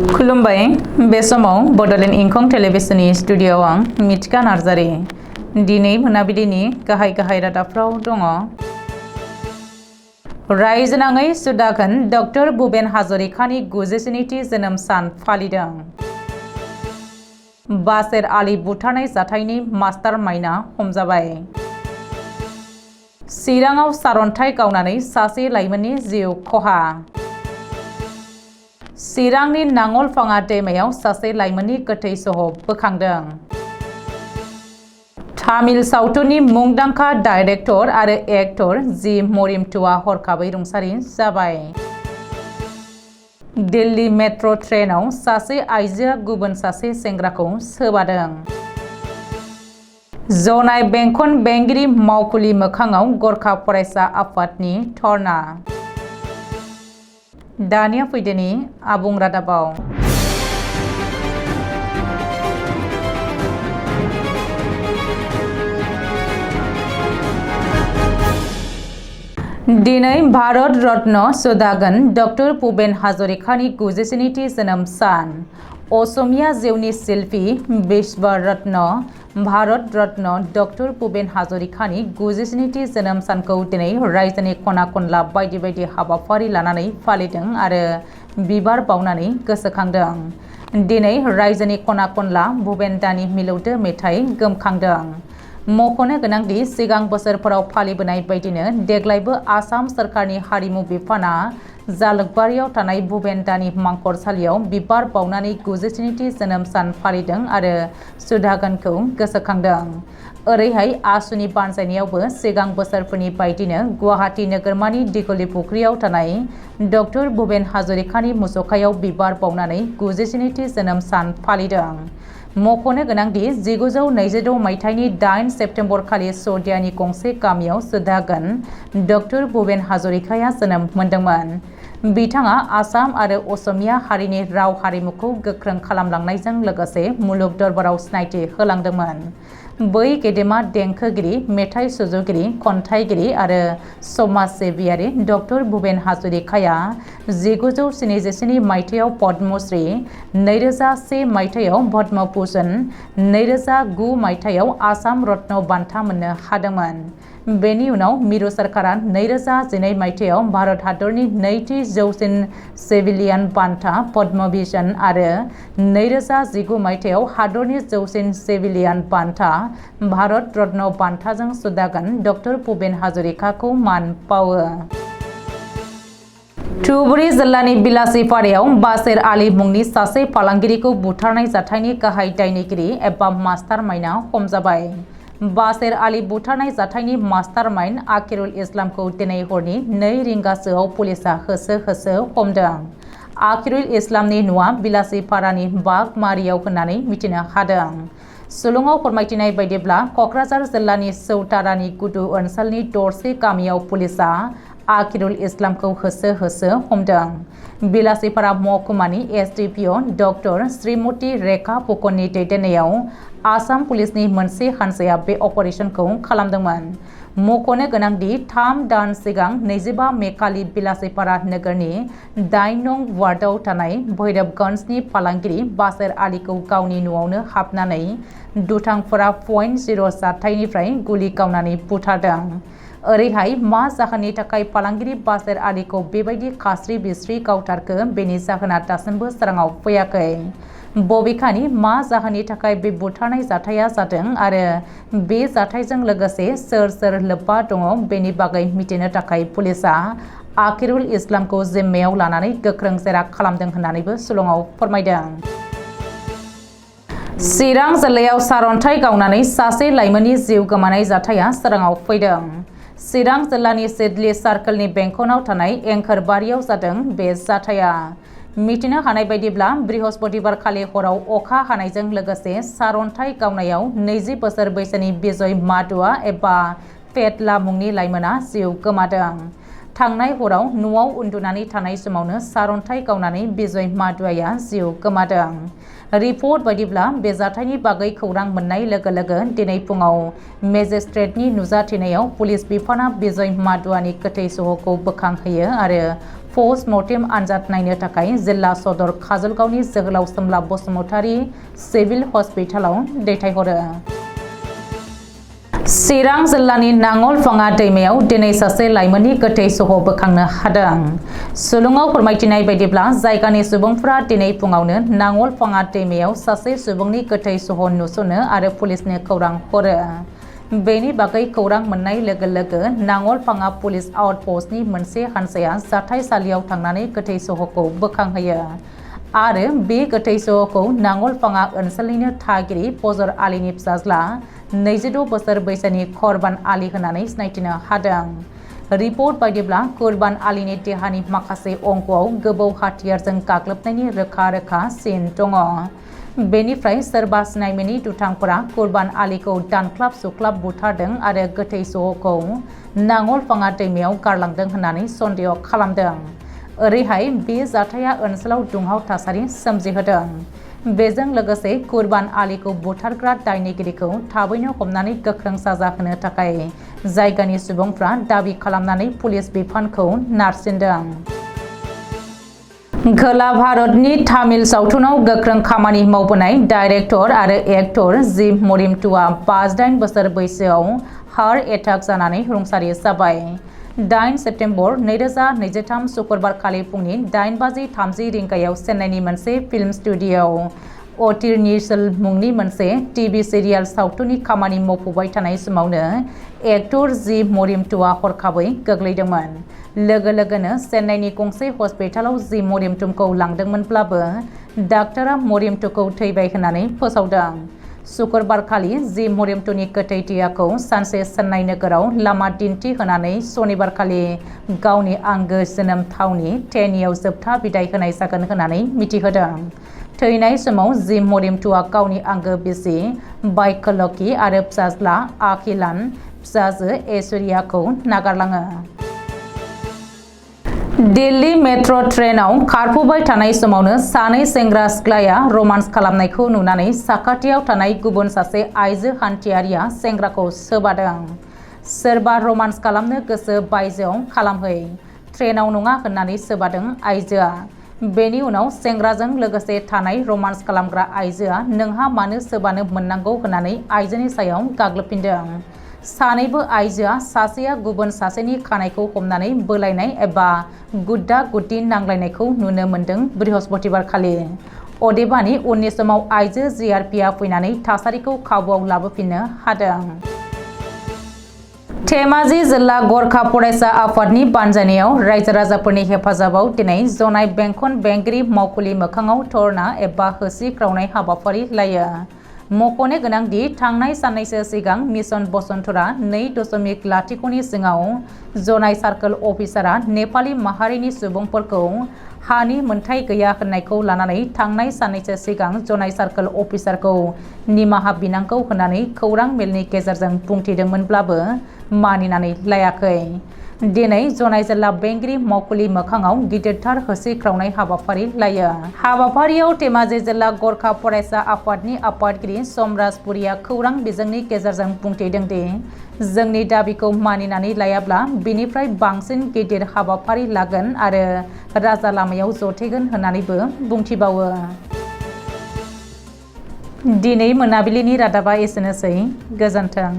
खुलुमबाय बे समाव बडोलेण्ड इंखं टेलिभिजननि स्टुडिय'आव आं मिथिका नार्जारी दिनै मोनाबिलिनि गाहाय रादाबफ्राव दङ। रायजोनाङै सुदागोन डक्टर भुपेन हाजरिकानि 97थि जोनोम सान फालिदों। बासेर आलि बुथारनाय जाथायनि मास्टार माइन्डआ हमजाबाय। चिराङाव सारअन्थाइ गावनानै सासे लाइमोननि जिउ खहा। चिरांनि नांगलफाङा दैमायाव सासे लाइमोननि गोथै सह बोखांदों। तामिल सावथुननि मुंदांखा डाइरेक्टर आरो एक्टर जी मरिमुथुआ हरखाबै रुंसारि जाबाय। दिल्ली मेट्र' ट्रेनाव सासे आइजोआ गुबुन सासे सेंग्राखौ सोबादों। जनाय बेंखन बेंगिरि मावखुलि मोखाङाव गरखा फरायसा आफादनि धर्ना। दानिया फैदोनि आबुं रादाबाव। दिनै भारत रत्न सुदागोन डक्टर भुपेन हाजरिकानि 97थि जोनोम सान। असमिया जिउनि शिल्पी विश्वरत्न भारत रत्न डक्टर भुपेन हाजरिकानि 97थि जोनोम सानखौ दिनै रायजोनि खना खनला बायदि हाबाफारि लानानै फालिदों आरो बिबार बावनानै गोसोखांदों। दिनै रायजोनि खना खनला भुपेन दानि मिलौदो मेथाइ गोमखांदों। मख'नो गोनांदि सिगां बोसोरफोराव फालिबोनाय बायदिनो देग्लायबो आसाम सोरखारनि हारिमु बिफाना जालुकबारियाव थानाय भुपेन दानि मांखरसालियाव बिबार बावनानै 97थि जोनोम सान फालिदों आरो सुदागोनखौ गोसोखांदों। ओरैहाय आसुनि बानजायनायावबो सिगां बोसोरफोरनि बायदिनो गुवाहाटी नोगोरमानि दिघली फुख्रियाव थानाय डक्टर भुपेन हाजरिकानि मुसुखायाव बिबार बावनानै 97थि जोनोम सान फालिदों। मख'नो गोनांदि 1926 मायथाइनि 8 सेप्तेम्बर खालि सौदियानि गंसे गामियाव सुदागोन डक्टर भुपेन हाजरिकाया जोनोम मोनदोंमोन। बिथाङा आसाम आरो असमिया हारिनि राव हारिमुखौ गोख्रों खालामलांनायजों लोगोसे मुलुग दरबाराव सिनायथि होलांदोंमोन। बै गेदेमा देंखोगिरि, मेथाइ सुजुगिरि, खन्थाइगिरि आरो समाज सिबियारि डक्टर भुपेन हाजरिकाया 1977 मायथाइयाव पद्मश्री, 2001 मायथाइयाव पद्म भूषण, 2009 मायथाइयाव आसाम रत्न बान्था मोननो हादोंमोन। बेनि उनाव मिरु सोरखारा 2012 मायथाइयाव भारत हादरनि नैथि जौसिन सिभिलियान बान्था पद्म भूषण आरो 2019 मायथाइयाव हादरनि जौसिन सिभिलियान बान्था भारत रत्न बान्थाजों सुदागोन डक्टर भुपेन हाजरिकाखौ मान बावो। धुबुरी जिल्लानि बिलासिपारायाव बासेर आलि मुंनि सासे फालांगिरिखौ बुथारनाय जाथायनि गाहाय दायनिगिरि एबा मास्टार माइन्डआ हमजाबाय। बासेर आलि बुथारनाय जाथायनि मास्टार माइन्ड आकिरुल इस्लामखौ दिनै हरनि 2 रिंगासोआव पुलिसआ होसो हमदों। आकिरुल इस्लामनि न'आ बिलासिपारानि बागमारियाव होननानै मिथिनो हादों। सुलुङाव फोरमायथिनाय बायदिब्ला क'क्राझार जिल्लानि सौतारानि गुदु ओनसोलनि दरसे गामियाव पुलिसआ आकिरुल इस्लामखौ होसो हमदों। बिलासिपारा महकुमानि एसडिपिअ डक्टर श्रीमती रेखा फुकननि दैदेननायाव आसाम पुलिसनि मोनसे हानजाया बे अपारेशनखौ खालामदोंमोन। मख'नो गोनांदि 3 दान सिगां 25 मे खालि बिलासिपारा नोगोरनि 8 नं वार्डआव थानाय भैरबगन्जनि फालांगिरि बासेर आलिखौ गावनि न'आवनो हाबनानै दुथांफोरा .0 जाथायनिफ्राय गुलि गावनानै बुथारदों। ओरैहाय मा जाहोननि थाखाय फालांगिरि बासेर आलिखौ बेबायदि खास्रि बिस्रि गावथारखो बेनि जाहोना दासिमबो सोराङाव फैयाखै। बबेखानि मा जाहोननि थाखाय बे बुथारनाय जाथाया जादों आरो बे जाथायजों लोगोसे सोर लोब्बा दङ बेनि बागै मिथिनो थाखाय पुलिसआ आकिरुल इस्लामखौ जिम्मायाव लानानै गोख्रों जेरा खालामदों होननानैबो सुलुङाव फोरमायदों। चिरां जिल्लायाव सारअन्थाइ गावनानै सासे लाइमोननि जिउ गोमानाय जाथाया सोराङाव फैदों। चिरां जिल्लानि सिडली सार्कलनि बेंखनाव थानाय एंखोरबारियाव जादों बे जाथाया। मिथिनो हानाय बायदिब्ला बृहस्पतिबार खालि हराव अखा हानायजों लोगोसे सारअन्थाइ गावनायाव 20 बोसोर बैसोनि बिजय मादुआ एबा फेतला मुंनि लाइमोना जिउ गोमादों। थांनाय हराव न'आव उन्दुनानै थानाय समावनो सारअन्थाइ गावनानै बिजय मादुआया जिउ गोमादों। रिपर्ट बायदिब्ला बे जाथायनि बागै खौरां मोननाय लोगो दिनै फुङाव मेजिस्ट्रेटनि नुजाथिनायाव पुलिस बिफाना बिजय मादुआनि गोथै सहखौ बोखांहोयो आरो पोस्ट मर्टेम आनजाद नायनो थाखाय जिल्ला सदर काजलगावनि जोहोलाव सोमला बसुमतारी सिविल हस्पिटालाव दैथायहरो। चिरां जिल्लानि नांगलफाङा दैमायाव दिनै सासे लाइमोननि गोथै सह बोखांनो हादों। सुलुङाव फोरमायथिनाय बायदिब्ला जायगानि सुबुंफोरा दिनै फुङावनो नांगलफाङा दैमायाव सासे सुबुंनि गोथै सह नुस'नो आरो पुलिसनो खौरां हरो। बेनि बागै खौरां मोननाय लोगो लोगो नांगलफाङा पुलिस आउटपस्टनि मोनसे हानजाया जाथायसालियाव थांनानै गोथै सहखौ बोखांहोयो आरो बे गोथै सहखौ नांगलफाङा ओनसोलनिनो थागिरि फजर आलीनि फिसाज्ला 22 बोसोर बैसोनि कुरबान आली होननानै सिनायथिनो हादों। रिपर्ट बायदिब्ला कुरबान आलीनि देहानि माखासे अंगआव गोबौ हाथियारजों गाग्लोबनायनि रोखा रोखा सिन दङ। बेनिफ्राय सोरबा सिनायमोनि दुथांफोरा कुरबान आलीखौ दानख्लाब सुख्लाब बुथारदों आरो गोथै सहखौ नांगलफाङा दैमायाव गारलांदों होननानै सन्देह खालामदों। ओरैहाय बे जाथाया ओनसोलाव दुंहाव थासारि सोमजिहोदों। बेजों लोगोसे कुरबान आलीखौ बुथारग्रा दायनिगिरिखौ थाबैनो हमनानै गोख्रों साजा होनो थाखाय जायगानि सुबुंफ्रा दाबि खालामनानै पुलिस बिफानखौ नारसिनदों। खोला भारतनि तामिल सावथुनाव गोख्रों खामानि मावबोनाय डाइरेक्टर आरो एक्टर जि मरिमुथुआ 58 बोसोर बैसोआव हार्ट एटाक जानानै रुंसारि जाबाय। 8 सेप्तेम्बर 2023 शुक्रबारखालि फुंनि 8:30 रिंगायाव चेन्नाइनि मोनसे फिल्म स्टुडिय'आव अतिरनिसल मुंनि मोनसे टिभि सिरियाल सावथुननि खामानि मावफुबाय थानाय समावनो एक्टर जि मरिमुथुआ हरखाबै गोग्लैदोंमोन। लोगो लोगोनो चेन्नाइनि गंसे हस्पिटालाव जि मरिमुथुखौ लांदोंमोनब्लाबो डाक्टारा मरिमुथुखौ थैबाय होननानै फोसावदों। शुक्रबारखालि जि मरिमुथुनि गोथै देहाखौ सानसे चेन्नाइ नोगोराव लामा दिन्थि होनानै सनिबारखालि गावनि आंगो जोनोम थावनि थेनियाव जोबथा बिदाय होनाय जागोन होननानै मिथिहोदों। थैनाय समाव जि मरिमुथुआ गावनि आंगो बिसि बाइकलकी आरो फिसाज्ला आखिलान फिसाजो ऐश्वर्याखौ नागारलाङो। दिल्ली मेट्र' ट्रेनआव खारफुबाय थानाय समावनो सानै सेंग्रा सिख्लाया रमान्स खालामनायखौ नुनानै साखाथियाव थानाय गुबुन सासे आइजो हान्थियारिया सेंग्राखौ सोबादों। सोरबा रमान्स खालामनो गोसो बायजोआव खालामहै, ट्रेनआव नङा होननानै सोबादों आइजोआ। बेनि उनाव सेंग्राजों लोगोसे थानाय रमान्स खालामग्रा आइजोआ नोंहा मानो सोबानो मोननांगौ होननानै आइजोनि सायाव गाग्लोबफिनदों। सानैबो आइजोआ सासेया गुबुन सासेनि खानायखौ हमनानै बोलायनाय एबा गुड्डा गुड्डि नांलायनायखौ नुनो मोन्दों बृहस्पतिबारखालि। अदेबानि उननि समाव आइजो जिआरपिआ फैनानै थासारिखौ काबुआव लाबोफिननो हादों। धेमाजि जिल्ला गरखा फरायसा आफादनि बानजायनायाव रायजो राजाफोरनि हेफाजाबाव दिनै जनाय बेंखन बेंगिरि मावखुलि मोखाङाव धरना एबा होसिख्रावनाय हाबाफारि लायो। मख'नो गोनांदि थांनाय साननैसो सिगां मिशन बसुन्धरा 2.0 सिङाव जनाय सार्कोल अफिसारआ नेपालि माहारिनि सुबुंफोरखौ हानि मोनथाय गैया होननायखौ लानानै थांनाय साननैसो सिगां जनाय सार्कोल अफिसारखौ निमाहा बिनांगौ होननानै खौरां मेलनि गेजेरजों बुंथिदोंमोनब्लाबो मानिनानै लायाखै। दिनै जनाय जिल्ला बेंगिरि मावखुलि मोखाङाव गिदिरथार होसिख्रावनाय हाबाफारि लायो। हाबाफारियाव धेमाजि जिल्ला गरखा फरायसा आफादनि आफादगिरि समराज पुरिया खौरां बिजोंनि गेजेरजों बुंथिदोंदि जोंनि दाबिखौ मानिनानै लायाब्ला बिनिफ्राय बांसिन गिदिर हाबाफारि लागोन आरो राजा लामायाव जथेगोन होननानैबो बुंथिबावो। दिनै मोनाबिलिनि रादाबा एसेनोसै। गोजोन्थों।